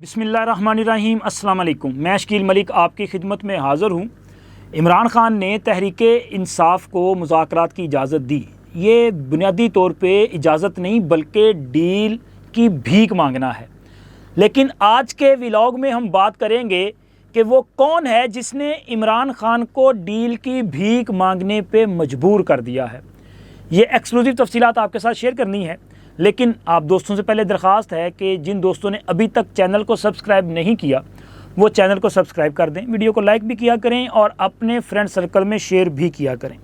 बिस्मिल्लाहिर्रहमानिर्रहीम अस्सलाम वालेकुम। मैं शकील मलिक आपकी खिदमत में हाज़िर हूँ। इमरान ख़ान ने तहरीक इंसाफ को मुज़ाकरात की इजाज़त दी। ये बुनियादी तौर पे इजाज़त नहीं बल्कि डील की भीख मांगना है। लेकिन आज के व्लॉग में हम बात करेंगे कि वो कौन है जिसने इमरान ख़ान को डील की भीख मांगने पे मजबूर कर दिया है। ये एक्सक्लूसिव तफसीलात आपके साथ शेयर करनी है, लेकिन आप दोस्तों से पहले दरख्वास्त है कि जिन दोस्तों ने अभी तक चैनल को सब्सक्राइब नहीं किया वो चैनल को सब्सक्राइब कर दें, वीडियो को लाइक भी किया करें और अपने फ्रेंड सर्कल में शेयर भी किया करें।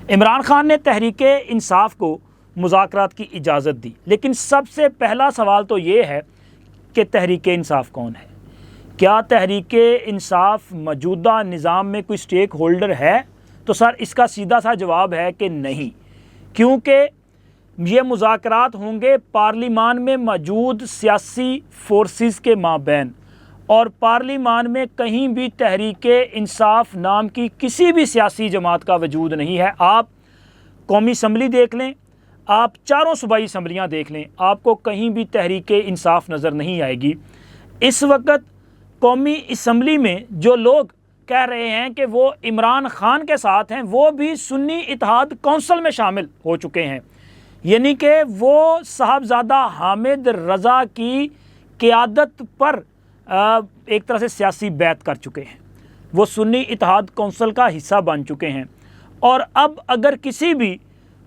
इमरान ख़ान ने तहरीक इंसाफ को मुज़ाकरात की इजाज़त दी, लेकिन सबसे पहला सवाल तो ये है कि तहरीक इंसाफ कौन है। क्या तहरीक इंसाफ मौजूदा निज़ाम में कोई स्टेक होल्डर है? तो सर इसका सीधा सा जवाब है कि नहीं, क्योंकि ये मुज़ाकरात होंगे पार्लिमान में मौजूद सियासी फोर्सेस के माबैन, और पार्लिमान में कहीं भी तहरीक इंसाफ नाम की किसी भी सियासी जमात का वजूद नहीं है। आप कौमी असम्बली देख लें, आप चारों सूबाई असम्बलियाँ देख लें, आपको कहीं भी तहरीक इंसाफ नज़र नहीं आएगी। इस वक्त कौमी असम्बली में जो लोग कह रहे हैं कि वो इमरान ख़ान के साथ हैं, वो भी सुन्नी इत्तेहाद कौंसिल में शामिल हो चुके हैं, यानी कि वो साहबजादा हामिद रज़ा की क़यादत पर एक तरह से सियासी बैत कर चुके हैं। वो सुन्नी इत्तेहाद कौंसिल का हिस्सा बन चुके हैं, और अब अगर किसी भी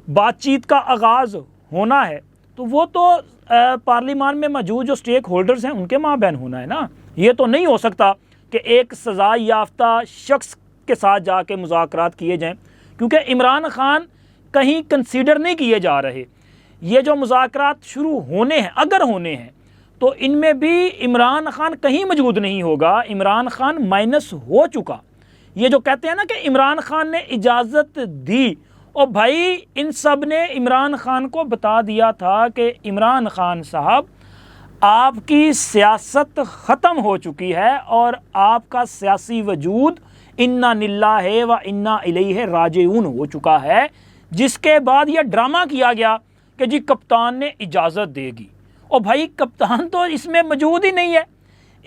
बातचीत का आगाज़ होना है तो वो तो पार्लिमान में मौजूद जो स्टेक होल्डर्स हैं उनके माबैन होना है ना। ये तो नहीं हो सकता कि एक सज़ा याफ्ता शख्स के साथ जाके मुज़ाकरात किए जाएँ, क्योंकि इमरान ख़ान कहीं कंसीडर नहीं किए जा रहे। ये जो मुज़ाकरात शुरू होने हैं, अगर होने हैं, तो इनमें भी इमरान ख़ान कहीं मौजूद नहीं होगा। इमरान ख़ान माइनस हो चुका। ये जो कहते हैं ना कि इमरान ख़ान ने इजाज़त दी, और भाई इन सब ने इमरान ख़ान को बता दिया था कि इमरान ख़ान साहब आपकी सियासत ख़त्म हो चुकी है और आपका सियासी वजूद इन्ना लिल्लाहि व इन्ना इलैहि राजिऊन हो चुका है। जिसके बाद यह ड्रामा किया गया कि जी कप्तान ने इजाज़त देगी, और भाई कप्तान तो इसमें मौजूद ही नहीं है।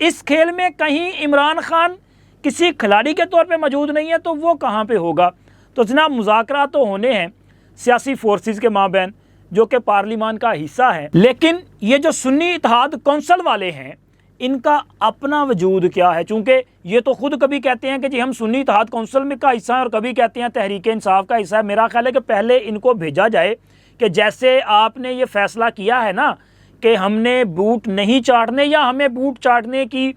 इस खेल में कहीं इमरान ख़ान किसी खिलाड़ी के तौर पे मौजूद नहीं है, तो वो कहाँ पे होगा। तो जनाब मुज़ाकरात तो होने हैं सियासी फोर्सेस के माबैन जो कि पार्लिमान का हिस्सा है, लेकिन ये जो सुन्नी इत्तेहाद कौंसिल वाले हैं इनका अपना वजूद क्या है। चूँकि ये तो खुद कभी कहते हैं कि जी हम सुन्नी इत्तेहाद कौंसिल में का हिस्सा हैं, और कभी कहते हैं तहरीक इंसाफ का हिस्सा है। मेरा ख्याल है कि पहले इनको भेजा जाए कि जैसे आपने ये फ़ैसला किया है ना कि हमने बूट नहीं चाटने या हमें बूट चाटने की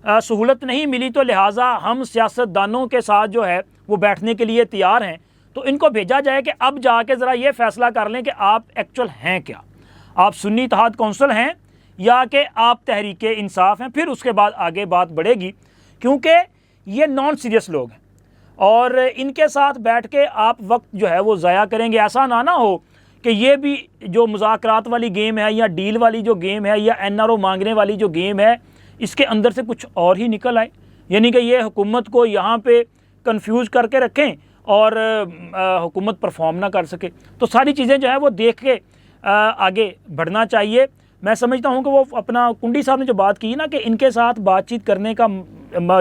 सहूलत नहीं मिली, तो लिहाजा हम सियासतदानों के साथ जो है वो बैठने के लिए तैयार हैं। तो इनको भेजा जाए कि अब जाके ज़रा ये फ़ैसला कर लें कि आप एक्चुअल हैं क्या, आप सुन्नी इत्तेहाद कौंसिल हैं या कि आप तहरीक इंसाफ हैं। फिर उसके बाद आगे बात बढ़ेगी, क्योंकि ये नॉन सीरियस लोग हैं और इनके साथ बैठ के आप वक्त जो है वो ज़ाया करेंगे। ऐसा ना हो कि ये भी जो मुज़ाकरात वाली गेम है या डील वाली जो गेम है या NRO मांगने वाली जो गेम है, इसके अंदर से कुछ और ही निकल आए, यानी कि ये हुकूमत को यहाँ पे कंफ्यूज करके रखें और हुकूमत परफॉर्म ना कर सके। तो सारी चीज़ें जो है वो देख के आगे बढ़ना चाहिए। मैं समझता हूँ कि वो अपना कुंडी साहब ने जो बात की ना कि इनके साथ बातचीत करने का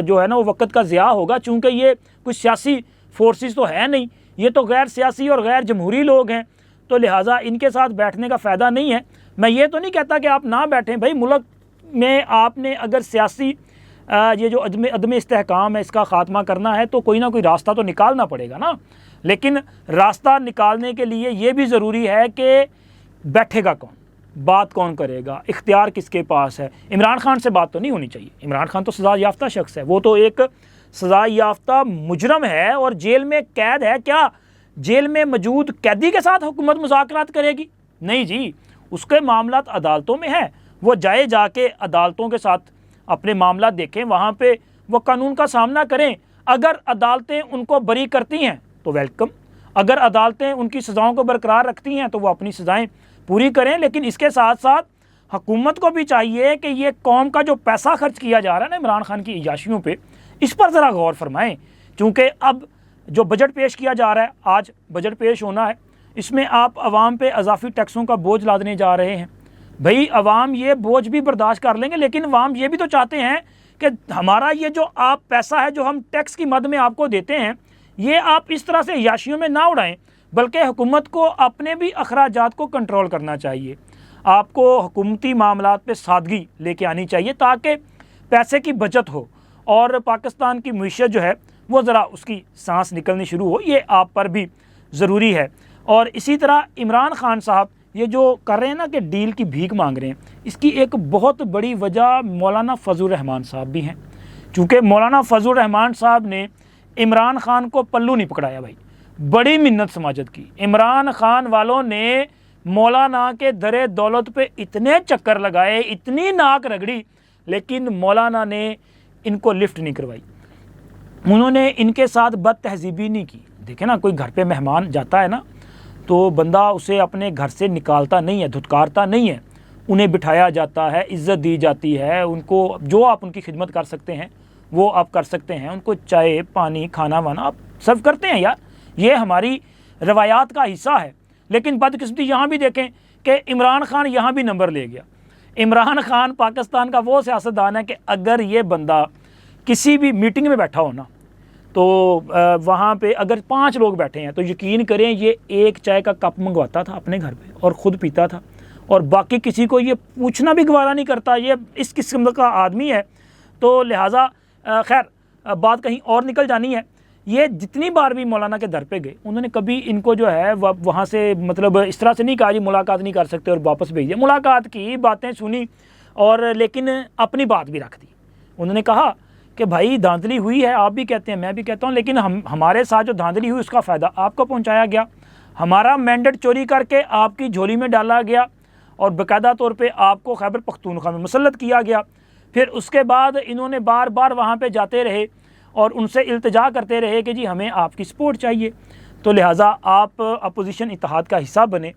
जो है ना वो वक्त का ज़िया होगा, चूँकि ये कुछ सियासी फोर्सेस तो है नहीं, ये तो गैर सियासी और गैर जमहूरी लोग हैं, तो लिहाजा इनके साथ बैठने का फ़ायदा नहीं है। मैं ये तो नहीं कहता कि आप ना बैठें, भाई मुल्क में आपने अगर सियासी ये जो अदम इस्तेहकाम है इसका ख़ात्मा करना है तो कोई ना कोई रास्ता तो निकालना पड़ेगा ना। लेकिन रास्ता निकालने के लिए ये भी ज़रूरी है कि बैठेगा कौन, बात कौन करेगा, इख्तियार किसके पास है। इमरान ख़ान से बात तो नहीं होनी चाहिए। इमरान ख़ान तो सज़ा याफ्ता शख्स है, वो तो एक सज़ा याफ्ता मुजरम है और जेल में कैद है। क्या जेल में मौजूद कैदी के साथ हुकूमत मुज़ाकरात करेगी? नहीं जी, उसके मामलात अदालतों में है, वो जाके अदालतों के साथ अपने मामला देखें, वहाँ पे वो कानून का सामना करें। अगर अदालतें उनको बरी करती हैं तो वेलकम, अगर अदालतें उनकी सज़ाओं को बरकरार रखती हैं तो वो अपनी सज़ाएँ पूरी करें। लेकिन इसके साथ साथ हुकूमत को भी चाहिए कि ये कौम का जो पैसा खर्च किया जा रहा है ना इमरान ख़ान की इजाशियों पे, इस पर ज़रा गौर फरमाएँ। क्योंकि अब जो बजट पेश किया जा रहा है, आज बजट पेश होना है, इसमें आप आवाम पे अजाफी टैक्सों का बोझ लादने जा रहे हैं। भाई अवाम ये बोझ भी बर्दाश्त कर लेंगे, लेकिन अवाम ये भी तो चाहते हैं कि हमारा ये जो आप पैसा है जो हम टैक्स की मद में आपको देते हैं, ये आप इस तरह से याशियों में ना उड़ाएं, बल्कि हुकूमत को अपने भी अखराजात को कंट्रोल करना चाहिए। आपको हुकूमती मामलात पे सादगी लेके आनी चाहिए ताकि पैसे की बचत हो और पाकिस्तान की मईशत जो है वो ज़रा उसकी सांस निकलनी शुरू हो। ये आप पर भी ज़रूरी है। और इसी तरह इमरान खान साहब ये जो कर रहे हैं ना कि डील की भीख मांग रहे हैं, इसकी एक बहुत बड़ी वजह मौलाना फजल रहमान साहब भी हैं। चूँकि मौलाना फजल रहमान साहब ने इमरान खान को पल्लू नहीं पकड़ाया भाई, बड़ी मिन्नत समाजत की। इमरान खान वालों ने मौलाना के दरे दौलत पे इतने चक्कर लगाए, इतनी नाक रगड़ी, लेकिन मौलाना ने इनको लिफ्ट नहीं करवाई। उन्होंने इनके साथ बद तहजीबी नहीं की। देखे ना, कोई घर पे मेहमान जाता है ना तो बंदा उसे अपने घर से निकालता नहीं है, धुतकारता नहीं है, उन्हें बिठाया जाता है, इज़्ज़त दी जाती है। उनको जो आप उनकी खिदमत कर सकते हैं वो आप कर सकते हैं। उनको चाय पानी खाना वाना आप सर्व करते हैं यार, ये हमारी रवायात का हिस्सा है। लेकिन बदकिस्मती यहाँ भी देखें कि इमरान खान यहाँ भी नंबर ले गया। इमरान खान पाकिस्तान का वो सियासतदान है कि अगर ये बंदा किसी भी मीटिंग में बैठा हो ना, तो वहाँ पे अगर 5 लोग बैठे हैं तो यकीन करें ये एक चाय का कप मंगवाता था अपने घर पे और ख़ुद पीता था, और बाकी किसी को ये पूछना भी गवारा नहीं करता। ये इस किस्म का आदमी है। तो लिहाजा खैर बात कहीं और निकल जानी है। ये जितनी बार भी मौलाना के दर पे गए, उन्होंने कभी इनको जो है वहाँ से मतलब इस तरह से नहीं कहा जी मुलाकात नहीं कर सकते और वापस भेज दिया। मुलाकात की, बातें सुनी, और लेकिन अपनी बात भी रख दी। उन्होंने कहा कि भाई धांधली हुई है, आप भी कहते हैं मैं भी कहता हूँ, लेकिन हमारे साथ जो धांधली हुई उसका फ़ायदा आपको पहुँचाया गया। हमारा मैंडेट चोरी करके आपकी झोली में डाला गया और बाकायदा तौर पे आपको खैबर पख्तूनख्वा में मुसल्लत किया गया। फिर उसके बाद इन्होंने बार बार वहाँ पे जाते रहे और उनसे इल्तिजा करते रहे कि जी हमें आपकी सपोर्ट चाहिए, तो लिहाजा आप अपोजिशन इत्तेहाद का हिस्सा बने।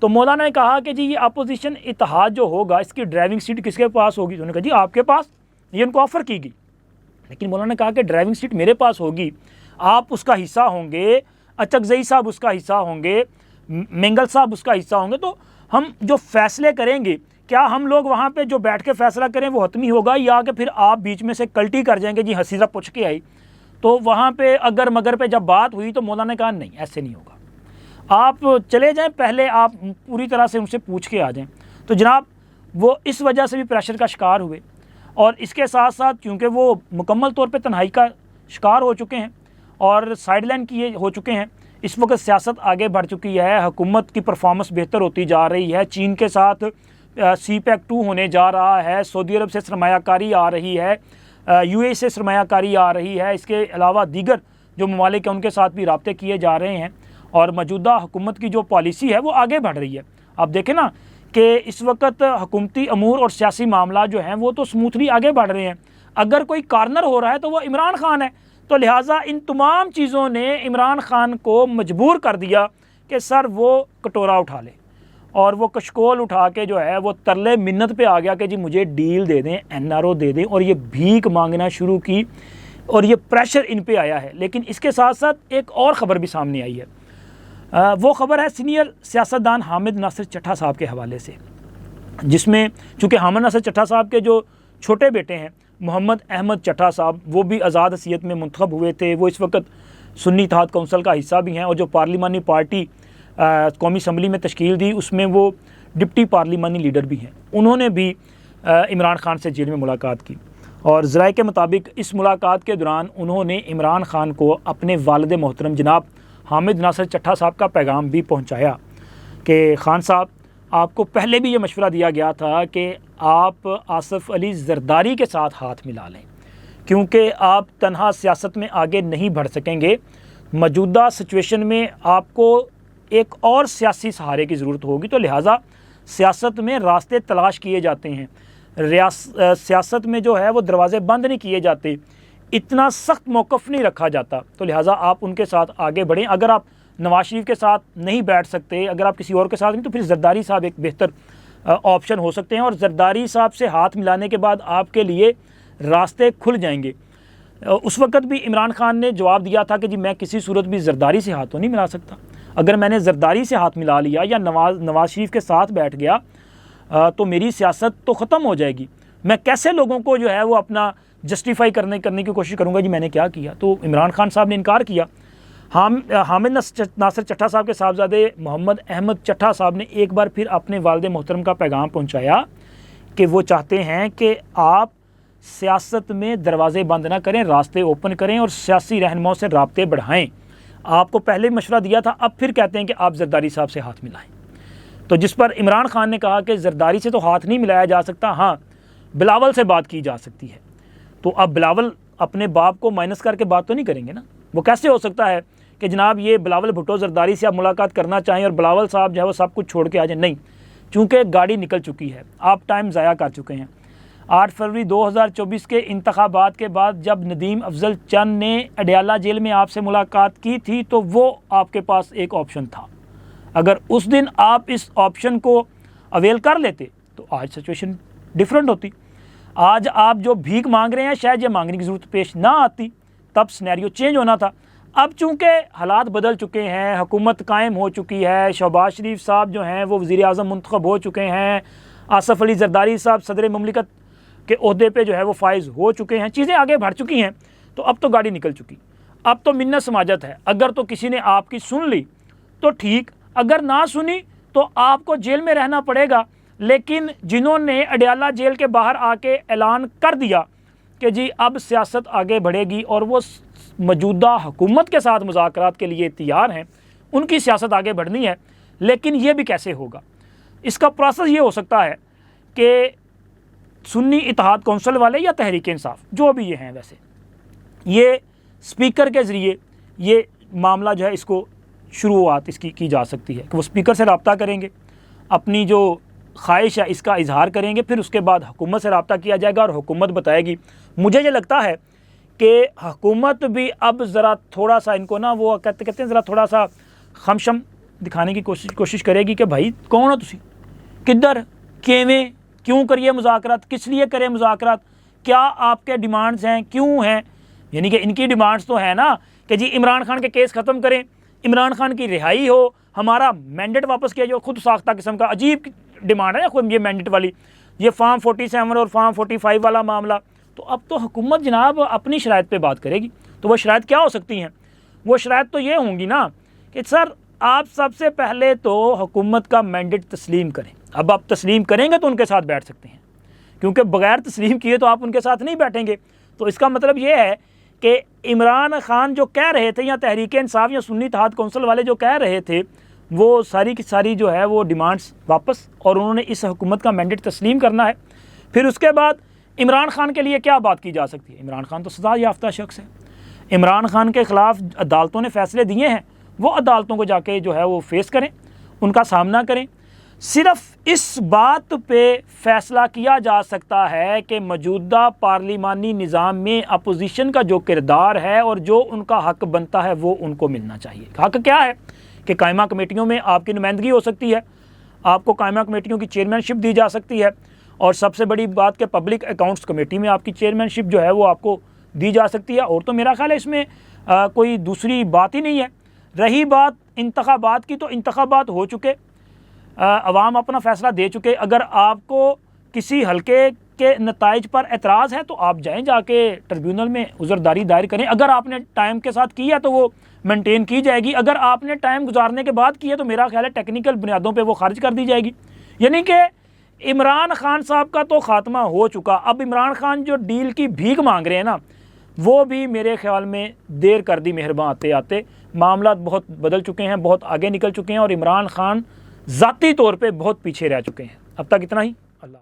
तो मौलाना ने कहा कि जी ये अपोजिशन इत्तेहाद जो होगा इसकी ड्राइविंग सीट किसके पास होगी? तो उन्होंने कहा जी आपके पास। ये उनको ऑफ़र की गई, लेकिन मौलाना ने कहा कि ड्राइविंग सीट मेरे पास होगी, आप उसका हिस्सा होंगे, अचकज़ई साहब उसका हिस्सा होंगे, मेंगल साहब उसका हिस्सा होंगे। तो हम जो फ़ैसले करेंगे, क्या हम लोग वहाँ पे जो बैठ के फ़ैसला करें वो हतमी होगा, या कि फिर आप बीच में से कल्टी कर जाएंगे जी हसीरा पूछ के आई। तो वहाँ पे अगर मगर पे जब बात हुई तो मौलाना ने कहा नहीं ऐसे नहीं होगा, आप चले जाएं, पहले आप पूरी तरह से उनसे पूछ के आ जाएं। तो जनाब वो इस वजह से भी प्रेशर का शिकार हुए, और इसके साथ साथ क्योंकि वो मुकम्मल तौर पे तन्हाई का शिकार हो चुके हैं और साइडलाइन किए हो चुके हैं। इस वक्त सियासत आगे बढ़ चुकी है, हुकूमत की परफॉर्मेंस बेहतर होती जा रही है, चीन के साथ CPEC 2 होने जा रहा है, सऊदी अरब से सरमायाकारी आ रही है, UAE से सरमायाकारी आ रही है, इसके अलावा दीगर जो ममालिक हैं उनके साथ भी राब्ते किए जा रहे हैं, और मौजूदा हुकूमत की जो पॉलिसी है वो आगे बढ़ रही है। आप देखें ना कि इस वक्त हुकूमती अमूर और सियासी मामला जो हैं वो तो स्मूथली आगे बढ़ रहे हैं। अगर कोई कॉर्नर हो रहा है तो वो इमरान खान है। तो लिहाजा इन तमाम चीज़ों ने इमरान खान को मजबूर कर दिया कि सर वो कटोरा उठा ले, और वो कशकोल उठा के जो है वो तरले मिन्नत पे आ गया कि जी मुझे डील दे दें, NRO दे दें, और ये भीख मांगना शुरू की और ये प्रेशर इन पे आया है। लेकिन इसके साथ साथ एक और ख़बर भी सामने आई है। वो ख़बर है सीनियर सियासतदान हामिद नासिर चट्टा साहब के हवाले से, जिसमें चूँकि हामिद नासिर चट्टा साहब के जो छोटे बेटे हैं मोहम्मद अहमद चट्टा साहब, वो भी आज़ाद हसीयत में मुंतखब हुए थे। वो इस वक्त सुन्नी इत्तेहाद कौंसिल का हिस्सा भी हैं, और जो पार्लिमानी पार्टी कौमी असम्बली में तश्कील दी उसमें वो डिप्टी पार्लिमानी लीडर भी हैं। उन्होंने भी इमरान खान से जेल में मुलाकात की, और ज़राए के मुताबिक इस मुलाकात के दौरान उन्होंने इमरान खान को अपने वालिद मोहतरम जनाब हामिद नासिर चट्टा साहब का पैगाम भी पहुँचाया कि खान साहब आपको पहले भी ये मशवरा दिया गया था कि आप आसिफ अली ज़रदारी के साथ हाथ मिला लें, क्योंकि आप तन्हा सियासत में आगे नहीं बढ़ सकेंगे। मौजूदा सिचुएशन में आपको एक और सियासी सहारे की ज़रूरत होगी। तो लिहाजा सियासत में रास्ते तलाश किए जाते हैं, सियासत में जो है वो दरवाज़े बंद नहीं किए जाते, इतना सख्त मौक़िफ़ नहीं रखा जाता। तो लिहाजा आप उनके साथ आगे बढ़ें। अगर आप नवाज शरीफ के साथ नहीं बैठ सकते, अगर आप किसी और के साथ नहीं, तो फिर ज़रदारी साहब एक बेहतर ऑप्शन हो सकते हैं, और ज़रदारी साहब से हाथ मिलाने के बाद आपके लिए रास्ते खुल जाएंगे। उस वक़्त भी इमरान खान ने जवाब दिया था कि जी मैं किसी सूरत भी ज़रदारी से हाथ तो नहीं मिला सकता। अगर मैंने ज़रदारी से हाथ मिला लिया या नवाज शरीफ के साथ बैठ गया तो मेरी सियासत तो ख़त्म हो जाएगी। मैं कैसे लोगों को जो है वो अपना जस्टिफाई करने की कोशिश करूँगा जी मैंने क्या किया। तो इमरान खान साहब ने इनकार किया। हामिद नासिर चट्टा साहब के साहबजादे मोहम्मद अहमद चट्टा साहब ने एक बार फिर अपने वालिद मोहतरम का पैगाम पहुँचाया कि वो चाहते हैं कि आप सियासत में दरवाज़े बंद ना करें, रास्ते ओपन करें और सियासी रहनुमाओं से राब्ते बढ़ाएं। आपको पहले मशवरा दिया था, अब फिर कहते हैं कि आप जरदारी साहब से हाथ मिलाएं। तो जिस पर इमरान खान ने कहा कि जरदारी से तो हाथ नहीं मिलाया जा सकता, हाँ बिलावल से बात की जा सकती है। तो अब बिलावल अपने बाप को माइनस करके बात तो नहीं करेंगे ना। वो कैसे हो सकता है कि जनाब ये बिलावल भुट्टो जरदारी से आप मुलाकात करना चाहें और बिलावल साहब जो है वो सब कुछ छोड़ के आ जाए। नहीं, चूँकि गाड़ी निकल चुकी है, आप टाइम ज़ाया कर चुके हैं। 8 फरवरी 2024 के इंतखाबात के बाद जब नदीम अफजल चंद ने अडयाला जेल में आपसे मुलाकात की थी तो वो आपके पास एक ऑप्शन था। अगर उस दिन आप इस ऑप्शन को अवेल कर लेते तो आज सिचुएशन डिफरेंट होती। आज आप जो भीख मांग रहे हैं शायद ये मांगने की ज़रूरत पेश ना आती, तब सिनेरियो चेंज होना था। अब चूँकि हालात बदल चुके हैं, हुकूमत कायम हो चुकी है, शहबाज शरीफ साहब जो हैं वो वज़ीर आज़म मुंतखब हो चुके हैं, आसफ़ अली जरदारी साहब सदर ममलिकत के ओहदे पे जो है वो फाइज हो चुके हैं, चीज़ें आगे बढ़ चुकी हैं। तो अब तो गाड़ी निकल चुकी, अब तो मिन्नत समाजत है। अगर तो किसी ने आपकी सुन ली तो ठीक, अगर ना सुनी तो आपको जेल में रहना पड़ेगा। लेकिन जिन्होंने अडयाला जेल के बाहर आके ऐलान कर दिया कि जी अब सियासत आगे बढ़ेगी और वो मौजूदा हुकूमत के साथ मुज़ाकरात के लिए तैयार हैं, उनकी सियासत आगे बढ़नी है। लेकिन ये भी कैसे होगा, इसका प्रोसेस ये हो सकता है कि सुन्नी इत्तेहाद कौंसिल वाले या तहरीक इंसाफ जो भी ये हैं, वैसे ये स्पीकर के ज़रिए ये मामला जो है इसको शुरुआत इसकी की जा सकती है कि वो स्पीकर से रब्ता करेंगे, अपनी जो ख्वाहिश है इसका इजहार करेंगे, फिर उसके बाद हुकूमत से रब्ता किया जाएगा और हुकूमत बताएगी। मुझे ये लगता है कि हुकूमत भी अब ज़रा थोड़ा सा इनको ना वो कहते हैं ज़रा थोड़ा सा खमशम दिखाने की कोशिश करेगी कि भाई कौन हो तुसी, किधर केवें क्यों करिए मुज़ाकरात, किस लिए करें मुज़ाकरात, क्या आपके डिमांड्स हैं, क्यों हैं। यानी कि इनकी डिमांड्स तो है ना कि जी इमरान खान के केस ख़त्म करें, इमरान खान की रिहाई हो, हमारा मैंडेट वापस किया, जो खुद साख्ता किस्म का अजीब डिमांड है खुद ये मैंडेट वाली, ये फार्म 47 और फार्म 45 वाला मामला। तो अब तो हुकूमत जनाब अपनी शराइत पे बात करेगी। तो वो शराइत क्या हो सकती हैं, वो शराइत तो ये होंगी ना कि सर आप सबसे पहले तो हुकूमत का मैंडेट तस्लीम करें। अब आप तस्लीम करेंगे तो उनके साथ बैठ सकते हैं, क्योंकि बग़ैर तस्लीम किए तो आप उनके साथ नहीं बैठेंगे। तो इसका मतलब ये है कि इमरान खान जो कह रहे थे या तहरीक इंसाफ या सुन्नी इत्तेहाद कौंसिल वाले जो कह रहे थे वो सारी की सारी जो है वो डिमांड्स वापस, और उन्होंने इस हुकूमत का मैंडेट तस्लीम करना है। फिर उसके बाद इमरान खान के लिए क्या बात की जा सकती है। इमरान खान तो सज़ा याफ्ता शख्स है, इमरान खान के ख़िलाफ़ अदालतों ने फ़ैसले दिए हैं, वो अदालतों को जाके जो है वो फेस करें, उनका सामना करें। सिर्फ इस बात पे फ़ैसला किया जा सकता है कि मौजूदा पार्लिमानी निज़ाम में अपोजिशन का जो किरदार है और जो उनका हक़ बनता है वो उनको मिलना चाहिए। हक़ क्या है कि कायमा कमेटियों में आपकी नुमाइंदगी हो सकती है, आपको कायमा कमेटियों की चेयरमैनशिप दी जा सकती है, और सबसे बड़ी बात कि पब्लिक अकाउंट्स कमेटी में आपकी चेयरमैनशिप जो है वो आपको दी जा सकती है। और तो मेरा ख्याल है इसमें कोई दूसरी बात ही नहीं है। रही बात इंतखाबात की, तो इंतखाबात हो चुके, अवाम अपना फ़ैसला दे चुके। अगर आपको किसी हलके के नताइज पर एतराज़ है तो आप जाएं, जाके ट्रिब्यूनल में उज़रदारी दायर करें। अगर आपने टाइम के साथ किया तो वो मेंटेन की जाएगी, अगर आपने टाइम गुजारने के बाद किया तो मेरा ख्याल है टेक्निकल बुनियादों पे वो खारिज कर दी जाएगी। यानी कि इमरान खान साहब का तो ख़ात्मा हो चुका। अब इमरान खान जो डील की भीख मांग रहे हैं ना, वो भी मेरे ख्याल में देर कर दी मेहरबान आते आते। मामला बहुत बदल चुके हैं, बहुत आगे निकल चुके हैं और इमरान खान ज़ाती तौर पे बहुत पीछे रह चुके हैं। अब तक इतना ही। अल्लाह।